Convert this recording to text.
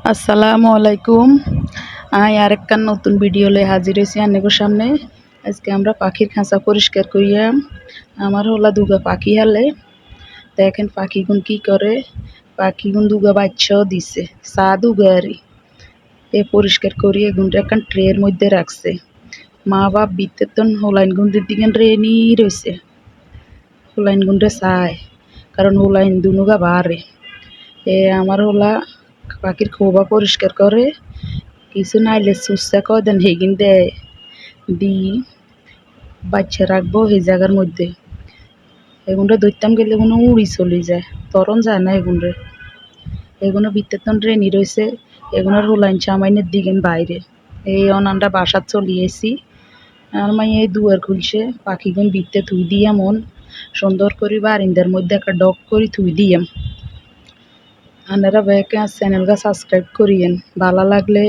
আসসালামু আলাইকুম। আরেকটা নতুন ভিডিও লয়ে হাজির হয়েছি আপনাদের সামনে। আজকে আমরা পাখির খাঁচা পরিষ্কার করিয়াম। আমার হলা দুগা পাখি হালে। দেখেন পাখিগুন কি করে। পাখিগুন দুগা বাচ্চাও দিছে, চা দুগারি এ পরিষ্কার করিয়ে গুনটা একটা ট্রের মধ্যে রাখছে। মা বাপ বিত্তেতন হোলাইন গুন্ডের দিকে রেনি রয়েছে। হোলাইন গুন্ডে চায়, কারণ হোলাইন দুনুগা বাড়ে। আমার হোলা পাখির খোবা পরিষ্কার করে, কিছু নাইলে সুস্থা কয় হেগিন দেয় দি বাচ্চা রাখবো সেই জায়গার মধ্যে। এগুনরে ধরতাম গেলে কোনো উড়ি চলে যায়, তরণ যায় না এগুনরে। এগুলো ভিতরতন রেনি রয়েছে, এগুলোর হোলাইন চামাইনের দিকেন বাইরে। এই অনানটা বাসাত চলিয়েছি। আমার মাই এই দুয়ার খুলছে, পাখিগুন ভিতরে থুই দিয়াম সুন্দর করে বারিন্দার মধ্যে একটা ডক করে থুই দিয়াম। আপনারা ব্যাকে চ্যানেলটা সাবস্ক্রাইব করিয়েন, ভালো লাগলে